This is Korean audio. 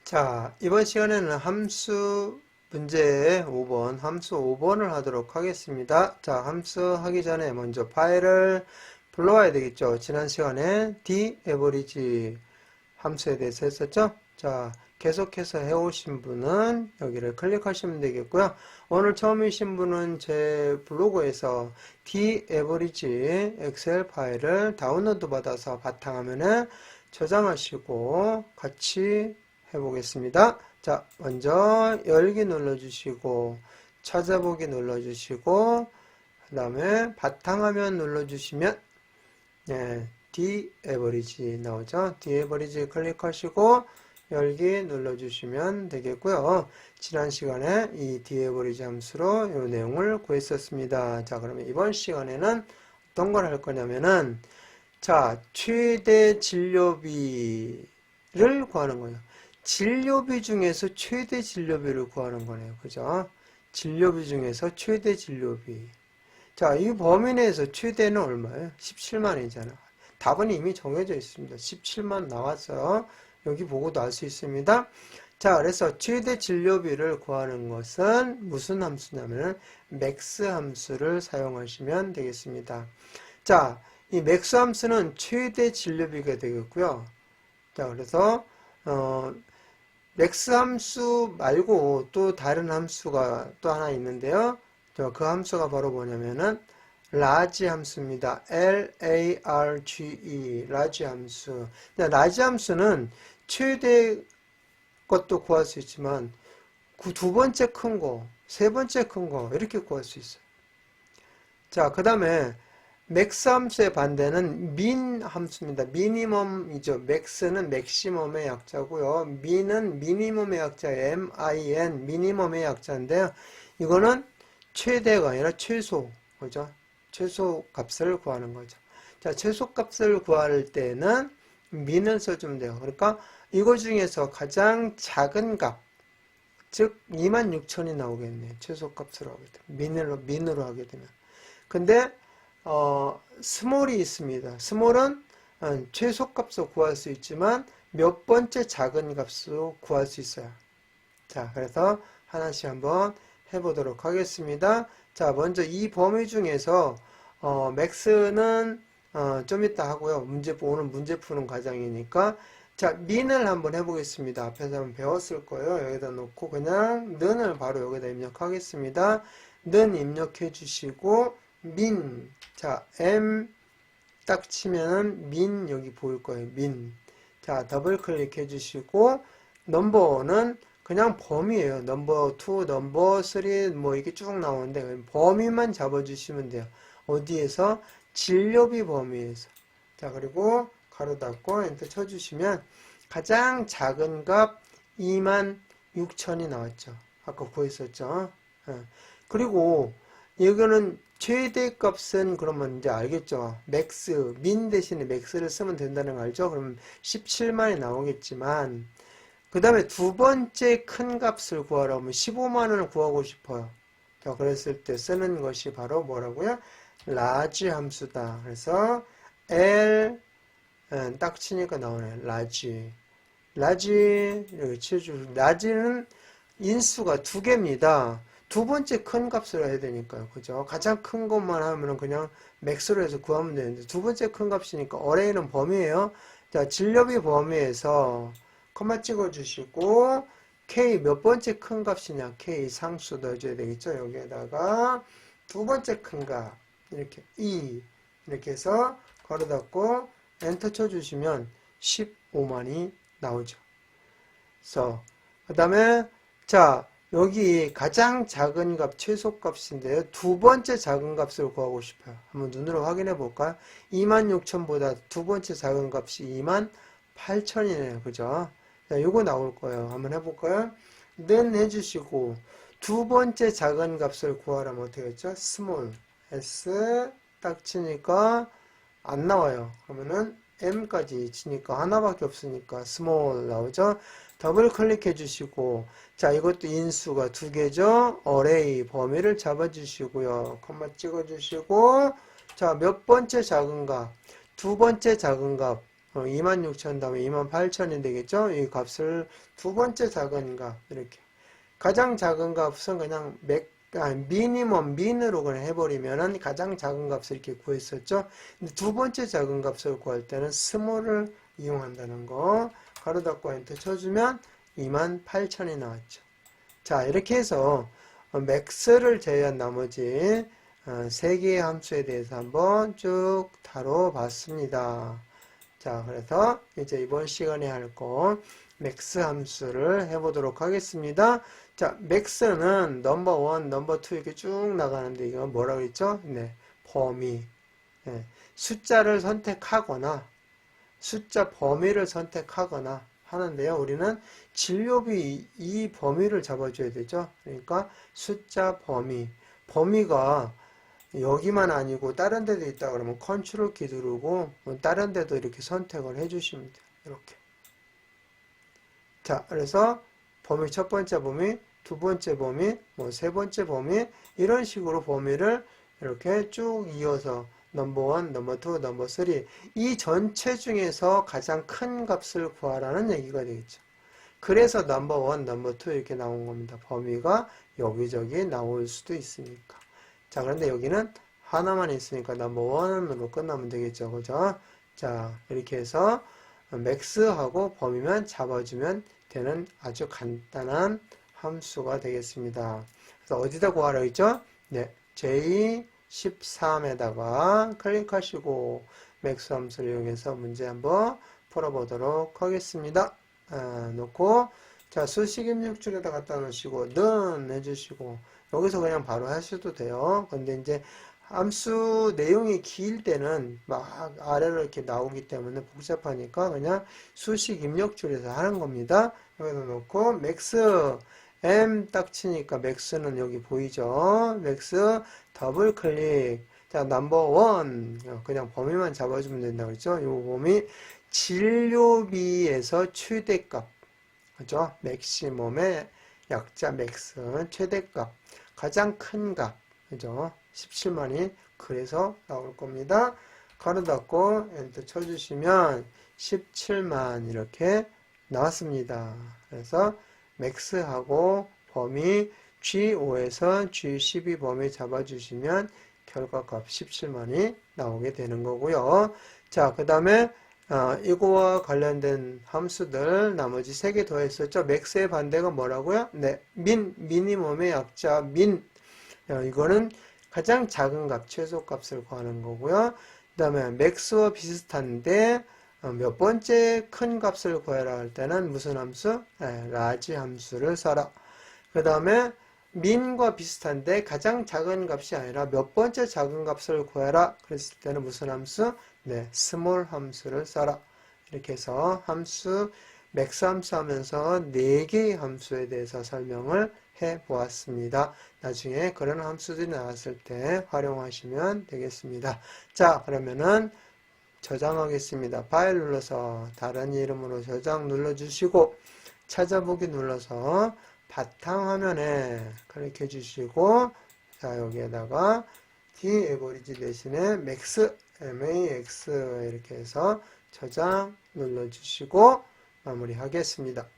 자, 이번 시간에는 함수 문제 5번, 함수 5번을 하도록 하겠습니다. 자, 함수 하기 전에 먼저 파일을 불러와야 되겠죠. 지난 시간에 d_average 함수에 대해서 했었죠. 자, 계속해서 해오신 분은 여기를 클릭하시면 되겠고요. 오늘 처음이신 분은 제 블로그에서 d_average 엑셀 파일을 다운로드 받아서 바탕화면에 저장하시고 같이 해보겠습니다. 자, 먼저 열기 눌러주시고 찾아보기 눌러주시고 그 다음에 바탕화면 눌러주시면 d_average 나오죠. d_average 클릭하시고 열기 눌러주시면 되겠고요. 지난 시간에 이 d_average 함수로 이 내용을 구했었습니다. 자, 그러면 이번 시간에는 어떤 걸 할 거냐면은 자, 최대 진료비를 구하는 거예요. 진료비 중에서 최대 진료비를 구하는 거네요. 그죠? 진료비 중에서 최대 진료비. 자, 이 범위 내에서 최대는 얼마예요? 17만이잖아. 답은 이미 정해져 있습니다. 17만 나왔어요. 여기 보고도 알 수 있습니다. 자, 그래서 최대 진료비를 구하는 것은 무슨 함수냐면 맥스 함수를 사용하시면 되겠습니다. 자, 이 맥스 함수는 최대 진료비가 되겠고요. 자, 그래서 맥스 함수 말고 또 다른 함수가 또 하나 있는데요. 그 함수가 바로 뭐냐면은 large 함수입니다. large, large 함수. large 함수는 최대 것도 구할 수 있지만 두 번째 큰 거, 세 번째 큰 거 이렇게 구할 수 있어요. 자, 그 다음에 맥스 함수의 반대는 민 함수입니다. 미니멈이죠. 맥스는 맥시멈의 약자고요. 민은 미니멈의 약자, min, 미니멈의 약자인데요. 이거는 최대가 아니라 최소, 그죠? 최소 값을 구하는 거죠. 자, 최소 값을 구할 때는 민을 써주면 돼요. 그러니까 이거 중에서 가장 작은 값, 즉 26,000이 나오겠네요. 최소 값으로 하게 되면. 민으로 하게 되면. 근데 스몰이 있습니다. 스몰은 최소값으로 구할 수 있지만 몇 번째 작은 값으로 구할 수 있어요. 자, 그래서 하나씩 한번 해보도록 하겠습니다. 자, 먼저 이 범위 중에서 맥스는 좀 이따 하고요. 오늘 문제 푸는 과정이니까 자, 민을 한번 해보겠습니다. 앞에서 한번 배웠을 거예요. 여기다 놓고 그냥 는을 바로 여기다 입력하겠습니다. 는 입력해 주시고 민, 자, M 딱 치면은 민 여기 보일 거예요. 민. 자, 더블 클릭해 주시고 넘버는 그냥 범위예요. 넘버 2, 넘버 3 뭐 이렇게 쭉 나오는데 범위만 잡아 주시면 돼요. 어디에서? 진료비 범위에서. 자, 그리고 가로 닫고 엔터 쳐 주시면 가장 작은 값 26,000이 나왔죠. 아까 구했었죠. 그리고 이거는 최대 값은 그러면 이제 알겠죠. 맥스, 민 대신에 맥스를 쓰면 된다는 거 알죠? 그럼 17만이 나오겠지만 그 다음에 두 번째 큰 값을 구하라 하면 15만원을 구하고 싶어요. 자, 그랬을 때 쓰는 것이 바로 뭐라고요? large 함수다. 그래서 L 딱 치니까 나오네. large. 이렇게 치워주고 large는 인수가 두 개입니다. 두 번째 큰 값으로 해야 되니까요. 그죠? 가장 큰 것만 하면은 그냥 맥스로 해서 구하면 되는데 두 번째 큰 값이니까 어레이는 범위예요. 자, 진료비 범위에서 콤마 찍어 주시고 K 몇 번째 큰 값이냐? K 상수 넣어줘야 되겠죠? 여기에다가 두 번째 큰 값 이렇게 E 이렇게 해서 괄호 닫고 엔터 쳐 주시면 15만이 나오죠. 그래서 그 다음에 자, 여기 가장 작은 값, 최소값인데요. 두 번째 작은 값을 구하고 싶어요. 한번 눈으로 확인해 볼까요? 26,000보다 두 번째 작은 값이 28,000이네요. 그죠? 자, 요거 나올 거예요. 한번 해볼까요? 는 해주시고, 두 번째 작은 값을 구하라면 어떻게 했죠? small, s 딱 치니까 안 나와요. 그러면은 m까지 치니까 하나밖에 없으니까 small 나오죠? 더블 클릭해 주시고 자, 이것도 인수가 두 개죠. array 범위를 잡아 주시고요. 콤마 찍어 주시고 자, 몇 번째 작은 값? 두 번째 작은 값 26,000 다음에 28,000이 되겠죠? 이 값을 두 번째 작은 값, 이렇게. 가장 작은 값은 그냥 미니멈, 민으로 그냥 해버리면은 가장 작은 값을 이렇게 구했었죠? 근데 두 번째 작은 값을 구할 때는 스몰을 이용한다는 거. 가로 닫고 엔터 쳐주면 28,000이 나왔죠. 자, 이렇게 해서 맥스를 제외한 나머지 세 개의 함수에 대해서 한번 쭉 다뤄봤습니다. 자, 그래서 이제 이번 시간에 할 거 맥스 함수를 해보도록 하겠습니다. 자, 맥스는 넘버 1, 넘버 2 이렇게 쭉 나가는데 이건 뭐라고 했죠? 네, 범위. 네, 숫자를 선택하거나 숫자 범위를 선택하거나 하는데요. 우리는 진료비 이 범위를 잡아줘야 되죠. 그러니까 숫자 범위. 범위가 여기만 아니고 다른 데도 있다 그러면 컨트롤 키 누르고 다른 데도 이렇게 선택을 해주시면 돼요. 이렇게. 자, 그래서 범위 첫 번째 범위, 두 번째 범위, 세 번째 범위 이런 식으로 범위를 이렇게 쭉 이어서 넘버 1, 넘버 2, 넘버 3 이 전체 중에서 가장 큰 값을 구하라는 얘기가 되겠죠. 그래서 넘버 1, 넘버 2 이렇게 나온 겁니다. 범위가 여기저기 나올 수도 있으니까. 자, 그런데 여기는 하나만 있으니까 넘버 1으로 끝나면 되겠죠. 그죠? 자, 이렇게 해서 맥스하고 범위만 잡아주면 되는 아주 간단한 함수가 되겠습니다. 그래서 어디다 구하라 했죠? 네, J13에다가 클릭하시고 맥스 함수를 이용해서 문제 한번 풀어보도록 하겠습니다. 놓고 자, 수식 입력줄에다 갖다 놓으시고 는 해주시고 여기서 그냥 바로 하셔도 돼요. 근데 이제 함수 내용이 길 때는 막 아래로 이렇게 나오기 때문에 복잡하니까 그냥 수식 입력줄에서 하는 겁니다. 여기다 놓고 맥스 M 딱 치니까 맥스는 여기 보이죠? 맥스 더블 클릭. 자, 넘버 1 그냥 범위만 잡아주면 된다고 했죠? 이 범위 진료비에서 최대값. 그죠? 맥시멈의 약자 맥스 최대값. 가장 큰 값. 그죠? 17만이 그래서 나올 겁니다. 가로 닫고 엔터 쳐주시면 17만 이렇게 나왔습니다. 그래서 맥스하고 범위 G5에서 G12 범위 잡아주시면 결과값 17만이 나오게 되는 거고요. 자, 그 다음에 이거와 관련된 함수들 나머지 3개 더 했었죠. 맥스의 반대가 뭐라고요? 네, 미니멈의 약자 민. 이거는 가장 작은 값, 최소값을 구하는 거고요. 그 다음에 맥스와 비슷한데 몇 번째 큰 값을 구해라 할 때는 무슨 함수? 네, 라지 함수를 써라. 그 다음에 민과 비슷한데 가장 작은 값이 아니라 몇 번째 작은 값을 구해라 그랬을 때는 무슨 함수? 네, 스몰 함수를 써라. 이렇게 해서 함수, 맥스 함수 하면서 4개의 함수에 대해서 설명을 해 보았습니다. 나중에 그런 함수들이 나왔을 때 활용하시면 되겠습니다. 자, 그러면은 저장하겠습니다. 파일 눌러서 다른 이름으로 저장 눌러주시고 찾아보기 눌러서 바탕화면에 클릭해 주시고 자, 여기에다가 D 에버리지 대신에 맥스 MAX 이렇게 해서 저장 눌러주시고 마무리하겠습니다.